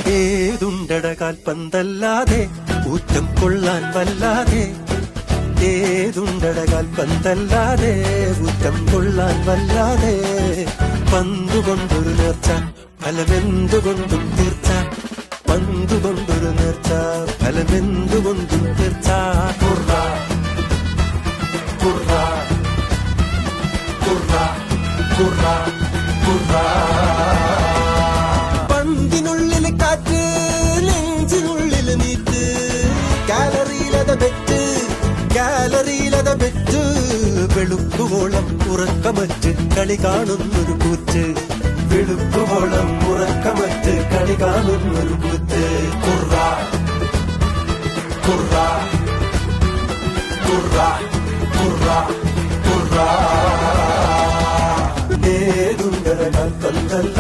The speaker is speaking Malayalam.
ഏതുണ്ടട കാൽപ്പന്തല്ലാതെ ഊറ്റം കൊള്ളാൻ വല്ലാതെ ഏതുണ്ടട കാൽപ്പന്തല്ലാതെ ഊറ്റം കൊള്ളാൻ വല്ലാതെ പന്തുകൊണ്ടൊരു നേർച്ച ഫലമെന്തുകൊണ്ടും തീർച്ച പന്തുകൊണ്ടൊരു നേർച്ച ഫലമെന്തുകൊണ്ടും തീർച്ച കുർറ കുർറ കുർറ കുർറ കുർറ പന്തിനുള്ളിൽ കാറ്റ് നെഞ്ചിനുള്ളിൽ നീറ്റ് ഗാലറിയിലത ബെറ്റ് ഗാലറിയിലത ബെറ്റ് വെളുക്കുവോളം ഉറക്കമറ്റ് കളി കാണുന്നൊരു കൂറ്റ് വെളുക്കുവോളം ഉറക്കമറ്റ് കളി കാണുന്നൊരു കൂറ്റ് കുർറ കുർറ കുർറ കുർറ കുർറ ഏതുണ്ടട കാൽപ്പന്തല്ല